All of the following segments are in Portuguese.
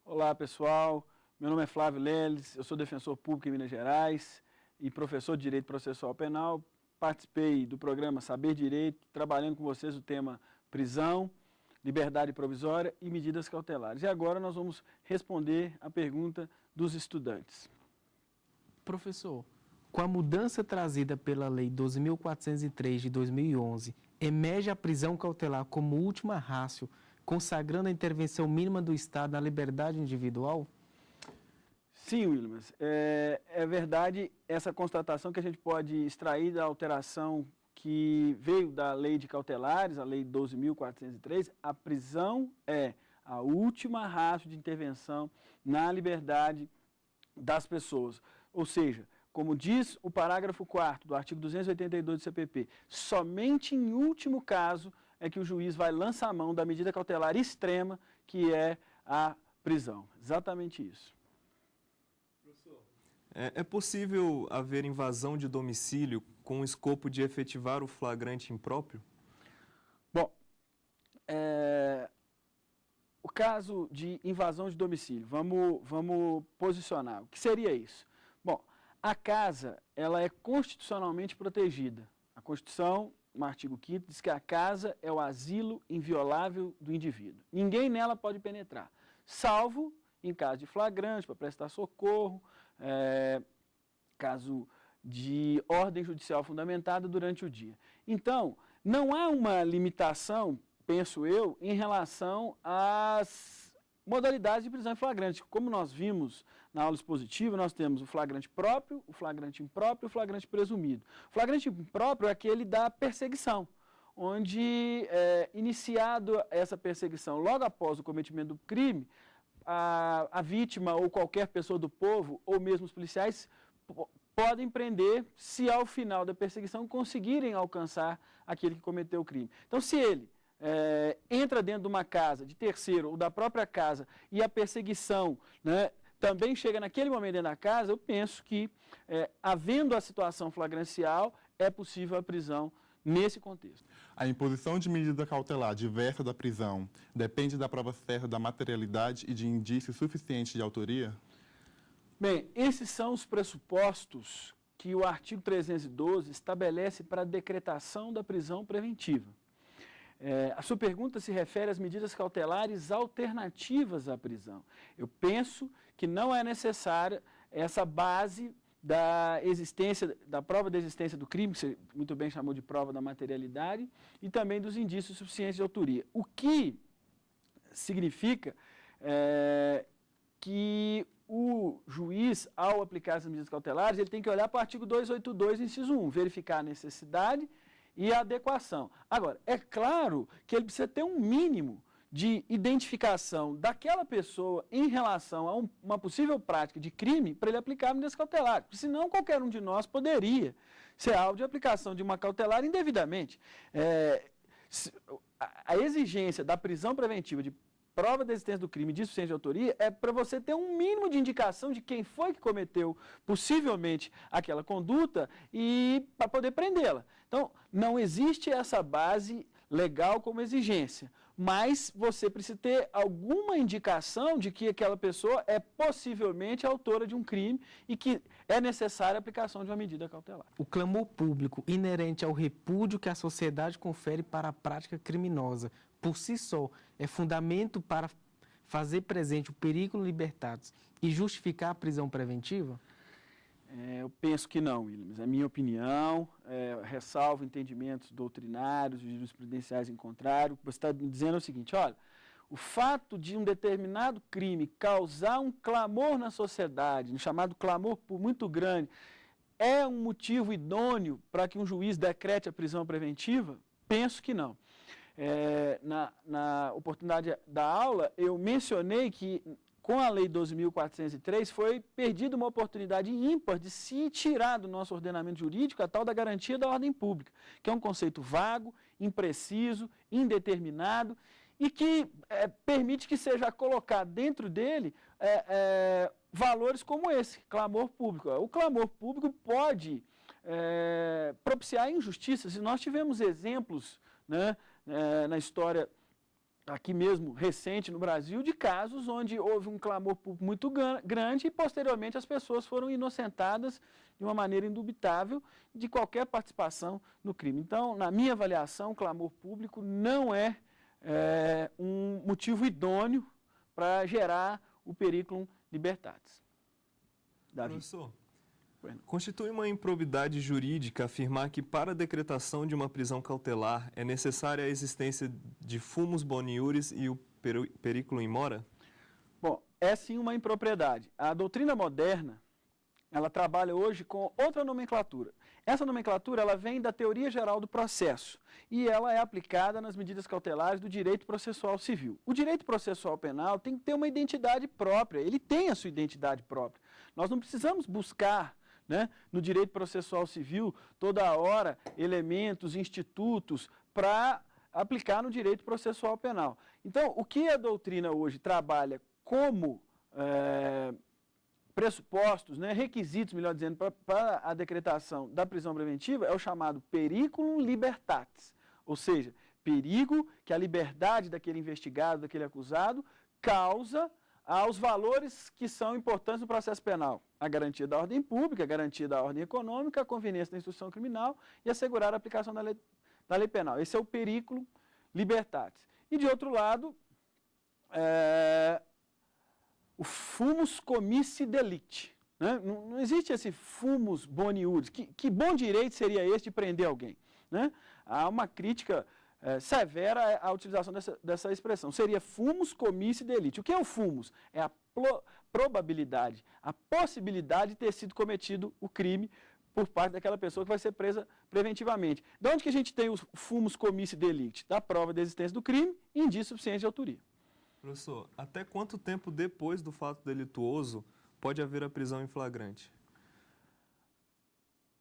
Olá, pessoal. Meu nome é Flávio Leles, eu sou defensor público em Minas Gerais e professor de Direito Processual Penal. Participei do programa Saber Direito, trabalhando com vocês o tema prisão, liberdade provisória e medidas cautelares. E agora nós vamos responder a pergunta dos estudantes. Professor, com a mudança trazida pela Lei 12.403 de 2011, emerge a prisão cautelar como última ratio, consagrando a intervenção mínima do Estado na liberdade individual? Sim, Williams. É verdade essa constatação que a gente pode extrair da alteração que veio da Lei de Cautelares, a Lei 12.403. A prisão é a última ratio de intervenção na liberdade das pessoas. Ou seja, como diz o parágrafo 4º do artigo 282 do CPP, somente em último caso é que o juiz vai lançar a mão da medida cautelar extrema, que é a prisão. Exatamente isso. Professor, é possível haver invasão de domicílio com o escopo de efetivar o flagrante impróprio? Bom, o caso de invasão de domicílio, vamos posicionar. O que seria isso? Bom, a casa, ela é constitucionalmente protegida. A Constituição, no artigo 5º, diz que a casa é o asilo inviolável do indivíduo. Ninguém nela pode penetrar, salvo em caso de flagrante, para prestar socorro, caso de ordem judicial fundamentada durante o dia. Então, não há uma limitação, penso eu, em relação às modalidades de prisão em flagrante. Como nós vimos na aula expositiva, nós temos o flagrante próprio, o flagrante impróprio e o flagrante presumido. O flagrante impróprio é aquele da perseguição, onde, iniciado essa perseguição logo após o cometimento do crime, a vítima ou qualquer pessoa do povo, ou mesmo os policiais, podem prender se ao final da perseguição conseguirem alcançar aquele que cometeu o crime. Então, se ele entra dentro de uma casa de terceiro ou da própria casa e a perseguição, né, também chega naquele momento dentro da casa, eu penso que, havendo a situação flagrancial, é possível a prisão nesse contexto. A imposição de medida cautelar diversa da prisão depende da prova certa da materialidade e de indícios suficientes de autoria? Bem, esses são os pressupostos que o artigo 312 estabelece para a decretação da prisão preventiva. A sua pergunta se refere às medidas cautelares alternativas à prisão. Eu penso que não é necessária essa base da existência, da prova da existência do crime, que você muito bem chamou de prova da materialidade, e também dos indícios suficientes de autoria. O que significa que o juiz, ao aplicar essas medidas cautelares, ele tem que olhar para o artigo 282, inciso 1, verificar a necessidade e a adequação. Agora, é claro que ele precisa ter um mínimo de identificação daquela pessoa em relação a uma possível prática de crime para ele aplicar medidas cautelares. Porque senão qualquer um de nós poderia ser alvo de aplicação de uma cautelar indevidamente. A exigência da prisão preventiva de prova da existência do crime de suficiente de autoria é para você ter um mínimo de indicação de quem foi que cometeu possivelmente aquela conduta e para poder prendê-la. Então, não existe essa base legal como exigência, mas você precisa ter alguma indicação de que aquela pessoa é possivelmente autora de um crime e que é necessária a aplicação de uma medida cautelar. O clamor público inerente ao repúdio que a sociedade confere para a prática criminosa, por si só, é fundamento para fazer presente o perigo libertados e justificar a prisão preventiva? Eu penso que não, Williams. É a minha opinião, ressalvo entendimentos doutrinários e jurisprudenciais em contrário. O que você está dizendo é o seguinte, olha, o fato de um determinado crime causar um clamor na sociedade, um chamado clamor muito grande, é um motivo idôneo para que um juiz decrete a prisão preventiva? Penso que não. Na oportunidade da aula, eu mencionei que com a Lei 12.403 foi perdida uma oportunidade ímpar de se tirar do nosso ordenamento jurídico a tal da garantia da ordem pública, que é um conceito vago, impreciso, indeterminado e que permite que seja colocado dentro dele valores como esse, clamor público. O clamor público pode propiciar injustiças, e nós tivemos exemplos, né, na história aqui mesmo recente no Brasil, de casos onde houve um clamor público muito grande e posteriormente as pessoas foram inocentadas de uma maneira indubitável de qualquer participação no crime. Então, na minha avaliação, o clamor público não é um motivo idôneo para gerar o periculum libertatis. Davi. Professor, constitui uma improbidade jurídica afirmar que para a decretação de uma prisão cautelar é necessária a existência de fumus boniuris e o periculum in mora? Bom, é sim uma impropriedade. A doutrina moderna, ela trabalha hoje com outra nomenclatura. Essa nomenclatura ela vem da teoria geral do processo e ela é aplicada nas medidas cautelares do direito processual civil. O direito processual penal tem que ter uma identidade própria, ele tem a sua identidade própria. Nós não precisamos buscar, né, no direito processual civil toda hora elementos, institutos para aplicar no direito processual penal. Então, o que a doutrina hoje trabalha como pressupostos, né, requisitos, melhor dizendo, para a decretação da prisão preventiva é o chamado periculum libertatis, ou seja, perigo que a liberdade daquele investigado, daquele acusado, causa aos valores que são importantes no processo penal. A garantia da ordem pública, a garantia da ordem econômica, a conveniência da instrução criminal e assegurar a aplicação da lei penal. Esse é o periculum libertatis. E, de outro lado, o fumus comissi delicti. Né? Não existe esse fumus boniuris. Que bom direito seria esse de prender alguém? Né? Há uma crítica severa à utilização dessa expressão. Seria fumus comissi delicti. O que é o fumus? É a probabilidade, a possibilidade de ter sido cometido o crime por parte daquela pessoa que vai ser presa preventivamente. De onde que a gente tem o fumus comissi delicti? Da prova da existência do crime e indício suficiente de autoria. Professor, até quanto tempo depois do fato delituoso pode haver a prisão em flagrante?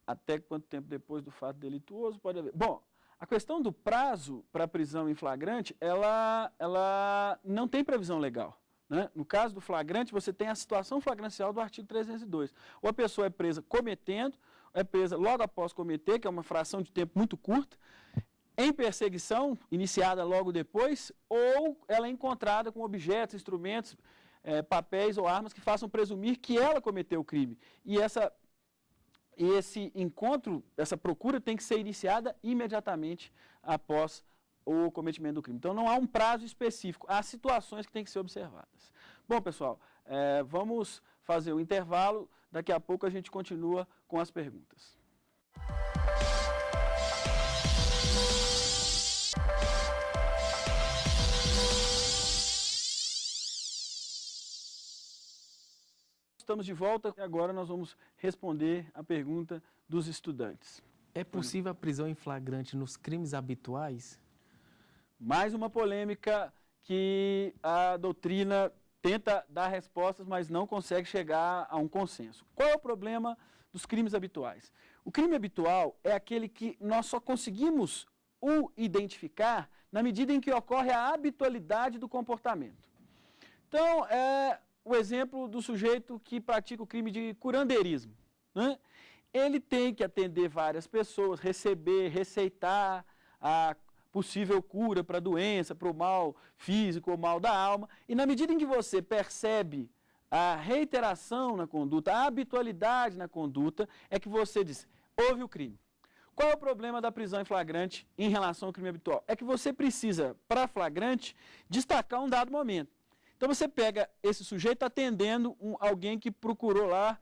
Até quanto tempo depois do fato delituoso pode haver? Bom, a questão do prazo para a prisão em flagrante, ela não tem previsão legal. Né? No caso do flagrante, você tem a situação flagrancial do artigo 302. Ou a pessoa é presa cometendo, é presa logo após cometer, que é uma fração de tempo muito curta, em perseguição, iniciada logo depois, ou ela é encontrada com objetos, instrumentos, papéis ou armas que façam presumir que ela cometeu o crime. E esse encontro, essa procura tem que ser iniciada imediatamente após o cometimento do crime. Então, não há um prazo específico, há situações que têm que ser observadas. Bom, pessoal, vamos fazer um intervalo, daqui a pouco a gente continua com as perguntas. Estamos de volta e agora nós vamos responder a pergunta dos estudantes. É possível a prisão em flagrante nos crimes habituais? Mais uma polêmica que a doutrina tenta dar respostas, mas não consegue chegar a um consenso. Qual é o problema dos crimes habituais? O crime habitual é aquele que nós só conseguimos o identificar na medida em que ocorre a habitualidade do comportamento. Então, o exemplo do sujeito que pratica o crime de curandeirismo. Né? Ele tem que atender várias pessoas, receber, receitar a possível cura para a doença, para o mal físico ou mal da alma. E na medida em que você percebe a reiteração na conduta, a habitualidade na conduta, é que você diz, houve o crime. Qual é o problema da prisão em flagrante em relação ao crime habitual? É que você precisa, para flagrante, destacar um dado momento. Então você pega esse sujeito atendendo alguém que procurou lá,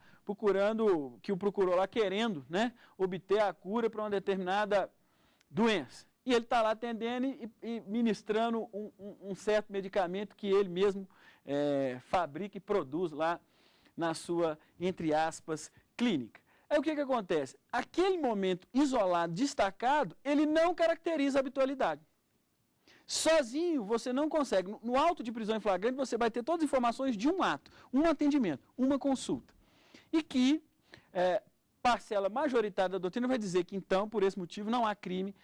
que o procurou lá querendo, né, obter a cura para uma determinada doença. E ele está lá atendendo e ministrando um certo medicamento que ele mesmo fabrica e produz lá na sua, entre aspas, clínica. Aí o que acontece? Aquele momento isolado, destacado, ele não caracteriza a habitualidade. Sozinho você não consegue. No auto de prisão em flagrante você vai ter todas as informações de um ato, um atendimento, uma consulta. E que parcela majoritária da doutrina vai dizer que então, por esse motivo, não há crime,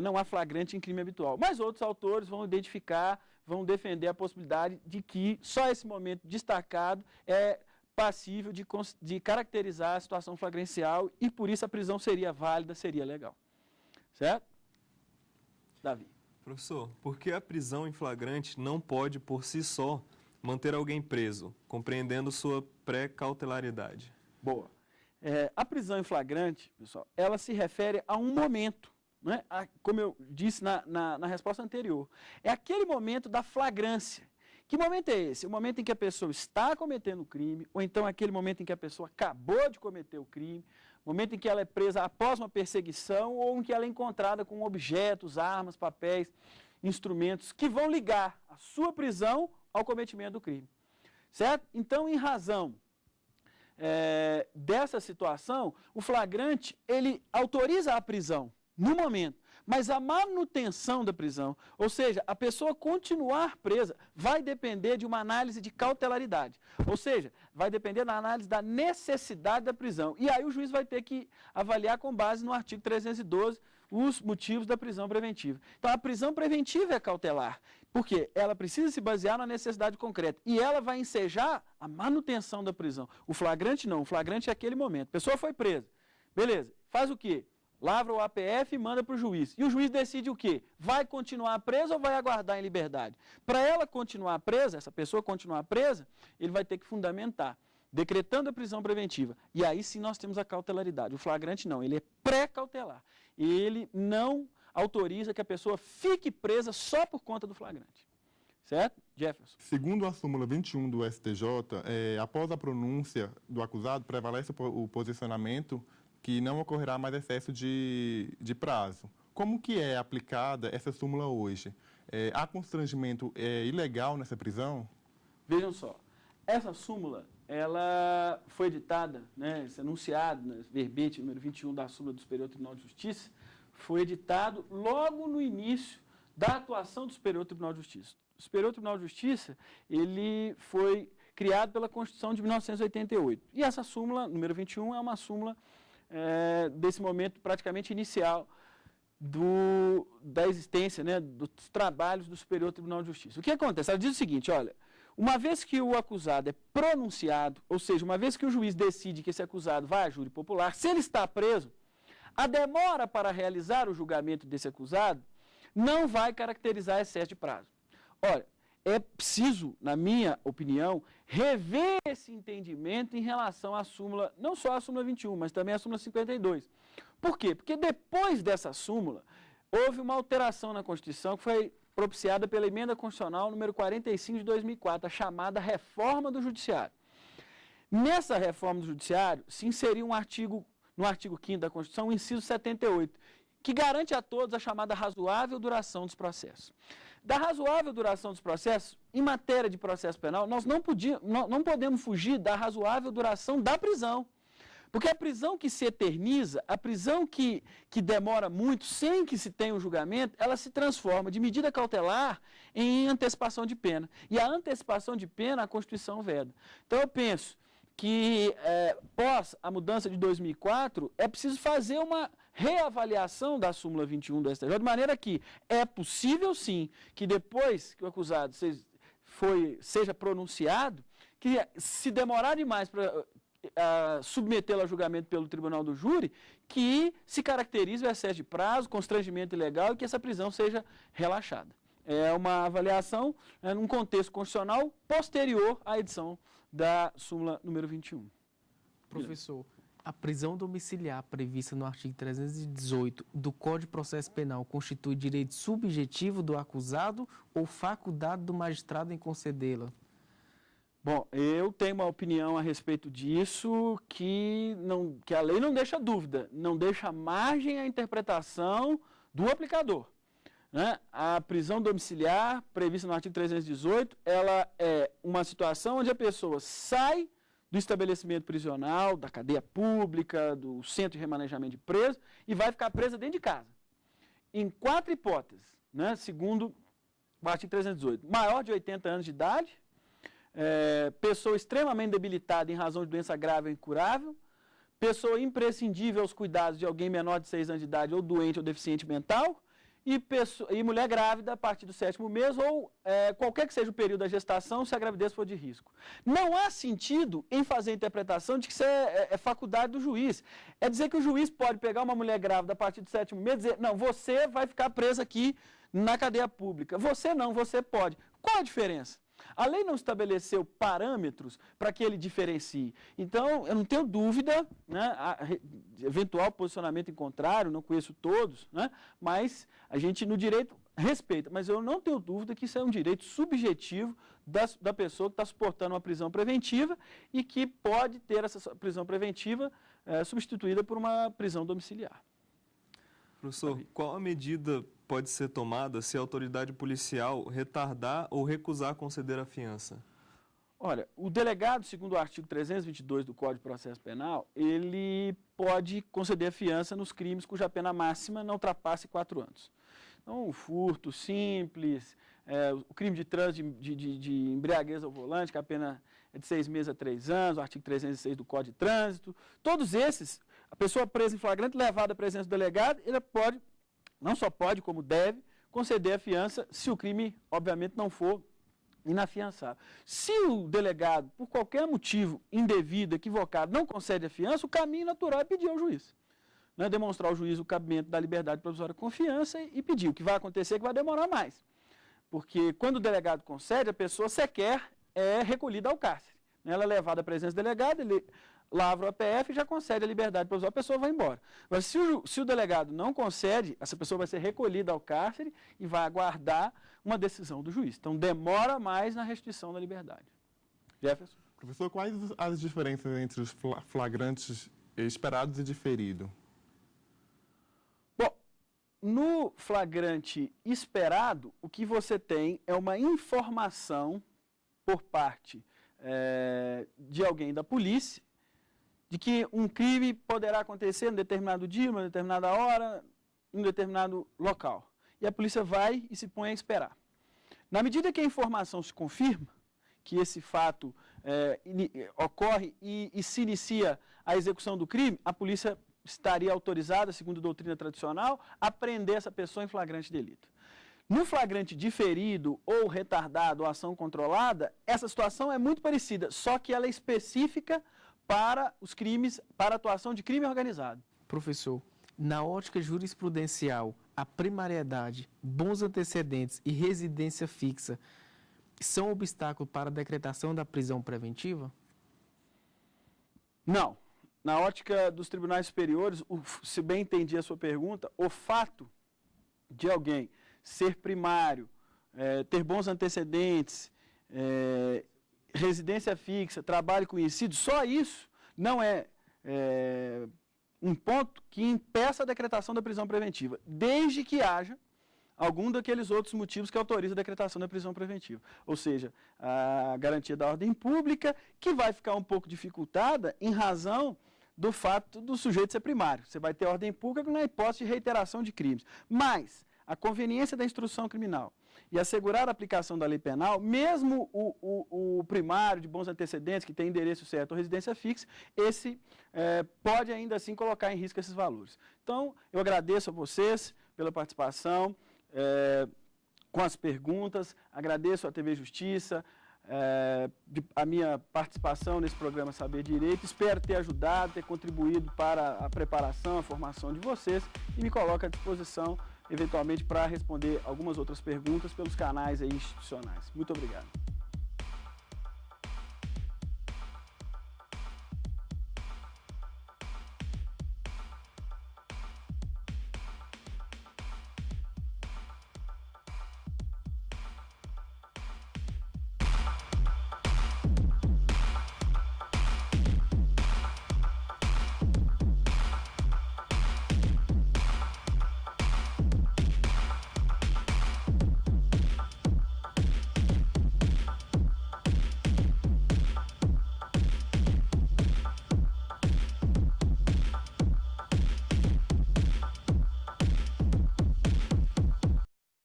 não há flagrante em crime habitual. Mas outros autores vão identificar, vão defender a possibilidade de que só esse momento destacado é passível de caracterizar a situação flagrancial e por isso a prisão seria válida, seria legal. Certo? Davi. Professor, por que a prisão em flagrante não pode, por si só, manter alguém preso, compreendendo sua pré-cautelaridade? Boa. A prisão em flagrante, pessoal, ela se refere a um momento, né? Como eu disse na resposta anterior. É aquele momento da flagrância. Que momento é esse? O momento em que a pessoa está cometendo o crime, ou então aquele momento em que a pessoa acabou de cometer o crime, o momento em que ela é presa após uma perseguição, ou em que ela é encontrada com objetos, armas, papéis, instrumentos que vão ligar a sua prisão ao cometimento do crime. Certo? Então, em razão dessa situação, o flagrante, ele autoriza a prisão no momento, mas a manutenção da prisão, ou seja, a pessoa continuar presa, vai depender de uma análise de cautelaridade, ou seja, vai depender da análise da necessidade da prisão. E aí o juiz vai ter que avaliar com base no artigo 312 os motivos da prisão preventiva. Então, a prisão preventiva é cautelar, porque ela precisa se basear na necessidade concreta e ela vai ensejar a manutenção da prisão. O flagrante não, o flagrante é aquele momento. A pessoa foi presa, beleza, faz o quê? Lavra o APF e manda para o juiz. E o juiz decide o quê? Vai continuar presa ou vai aguardar em liberdade? Para ela continuar presa, essa pessoa continuar presa, ele vai ter que fundamentar, decretando a prisão preventiva. E aí sim nós temos a cautelaridade. O flagrante não, ele é pré-cautelar. Ele não autoriza que a pessoa fique presa só por conta do flagrante. Certo? Jefferson. Segundo a súmula 21 do STJ, após a pronúncia do acusado, prevalece o posicionamento que não ocorrerá mais excesso de prazo. Como que é aplicada essa súmula hoje? Há constrangimento ilegal nessa prisão? Vejam só, essa súmula, ela foi editada, né, esse enunciado, né, verbete número 21 da súmula do Superior Tribunal de Justiça, foi editado logo no início da atuação do Superior Tribunal de Justiça. O Superior Tribunal de Justiça, ele foi criado pela Constituição de 1988. E essa súmula, número 21, é uma súmula desse momento praticamente inicial da existência, né, dos trabalhos do Superior Tribunal de Justiça. O que acontece? Ela diz o seguinte, olha, uma vez que o acusado é pronunciado, ou seja, uma vez que o juiz decide que esse acusado vai a júri popular, se ele está preso, a demora para realizar o julgamento desse acusado não vai caracterizar excesso de prazo. Olha, é preciso, na minha opinião, rever esse entendimento em relação à súmula, não só à súmula 21, mas também à súmula 52. Por quê? Porque depois dessa súmula, houve uma alteração na Constituição que foi propiciada pela Emenda Constitucional número 45 de 2004, a chamada Reforma do Judiciário. Nessa reforma do Judiciário, se inseriu no artigo 5º da Constituição, o inciso 78, que garante a todos a chamada razoável duração dos processos. Da razoável duração dos processos, em matéria de processo penal, nós não podemos fugir da razoável duração da prisão. Porque a prisão que se eterniza, a prisão que demora muito, sem que se tenha um julgamento, ela se transforma de medida cautelar em antecipação de pena. E a antecipação de pena, a Constituição veda. Então, eu penso que, pós a mudança de 2004, é preciso fazer uma reavaliação da súmula 21 do STJ, de maneira que é possível, sim, que depois que o acusado seja pronunciado, que se demorar demais para submetê-lo a julgamento pelo tribunal do júri, que se caracterize o excesso de prazo, constrangimento ilegal e que essa prisão seja relaxada. É uma avaliação num contexto constitucional posterior à edição da súmula número 21. Professor, a prisão domiciliar prevista no artigo 318 do Código de Processo Penal constitui direito subjetivo do acusado ou faculdade do magistrado em concedê-la? Bom, eu tenho uma opinião a respeito disso que a lei não deixa dúvida, não deixa margem à interpretação do aplicador. Né? A prisão domiciliar, prevista no artigo 318, ela é uma situação onde a pessoa sai do estabelecimento prisional, da cadeia pública, do centro de remanejamento de preso, e vai ficar presa dentro de casa. Em 4 hipóteses, né? Segundo o artigo 318, maior de 80 anos de idade, pessoa extremamente debilitada em razão de doença grave ou incurável, pessoa imprescindível aos cuidados de alguém menor de 6 anos de idade ou doente ou deficiente mental, e mulher grávida a partir do 7º mês ou qualquer que seja o período da gestação, se a gravidez for de risco. Não há sentido em fazer a interpretação de que isso é faculdade do juiz. É dizer que o juiz pode pegar uma mulher grávida a partir do 7º mês e dizer, não, você vai ficar presa aqui na cadeia pública. Você não, você pode. Qual a diferença? A lei não estabeleceu parâmetros para que ele diferencie. Então, eu não tenho dúvida, né, eventual posicionamento em contrário, não conheço todos, né, mas a gente no direito respeita. Mas eu não tenho dúvida que isso é um direito subjetivo da pessoa que está suportando uma prisão preventiva e que pode ter essa prisão preventiva substituída por uma prisão domiciliar. Professor, qual a medida pode ser tomada se a autoridade policial retardar ou recusar conceder a fiança? Olha, o delegado, segundo o artigo 322 do Código de Processo Penal, ele pode conceder a fiança nos crimes cuja pena máxima não ultrapasse 4 anos. Então, o furto simples, o crime de trânsito de embriaguez ao volante, que a pena é de 6 meses a 3 anos, o artigo 306 do Código de Trânsito, todos esses, a pessoa presa em flagrante, levada à presença do delegado, ele pode, não só pode, como deve, conceder a fiança se o crime, obviamente, não for inafiançável. Se o delegado, por qualquer motivo indevido, equivocado, não concede a fiança, o caminho natural é pedir ao juiz. Né, demonstrar ao juiz o cabimento da liberdade provisória de confiança e pedir. O que vai acontecer é que vai demorar mais. Porque quando o delegado concede, a pessoa sequer é recolhida ao cárcere. Ela é levada à presença do delegado, ele lavra o APF e já concede a liberdade provisória, a pessoa vai embora. Mas se o delegado não concede, essa pessoa vai ser recolhida ao cárcere e vai aguardar uma decisão do juiz. Então, demora mais na restituição da liberdade. Jefferson? Professor, quais as diferenças entre os flagrantes esperados e diferido? Bom, no flagrante esperado, o que você tem é uma informação por parte de alguém da polícia de que um crime poderá acontecer em um determinado dia, em uma determinada hora, em um determinado local. E a polícia vai e se põe a esperar. Na medida que a informação se confirma, que esse fato ocorre e se inicia a execução do crime, a polícia estaria autorizada, segundo a doutrina tradicional, a prender essa pessoa em flagrante delito. No flagrante diferido ou retardado ou ação controlada, essa situação é muito parecida, só que ela é específica para os crimes, para a atuação de crime organizado. Professor, na ótica jurisprudencial, a primariedade, bons antecedentes e residência fixa são obstáculo para a decretação da prisão preventiva? Não. Na ótica dos tribunais superiores, se bem entendi a sua pergunta, o fato de alguém ser primário, ter bons antecedentes, residência fixa, trabalho conhecido, só isso não é um ponto que impeça a decretação da prisão preventiva, desde que haja algum daqueles outros motivos que autoriza a decretação da prisão preventiva. Ou seja, a garantia da ordem pública, que vai ficar um pouco dificultada em razão do fato do sujeito ser primário. Você vai ter ordem pública na hipótese de reiteração de crimes. Mas a conveniência da instrução criminal e assegurar a aplicação da lei penal, mesmo o primário de bons antecedentes, que tem endereço certo ou residência fixa, esse pode ainda assim colocar em risco esses valores. Então, eu agradeço a vocês pela participação, com as perguntas, agradeço à TV Justiça, a minha participação nesse programa Saber Direito, espero ter ajudado, ter contribuído para a preparação, a formação de vocês e me coloco à disposição eventualmente para responder algumas outras perguntas pelos canais aí institucionais. Muito obrigado.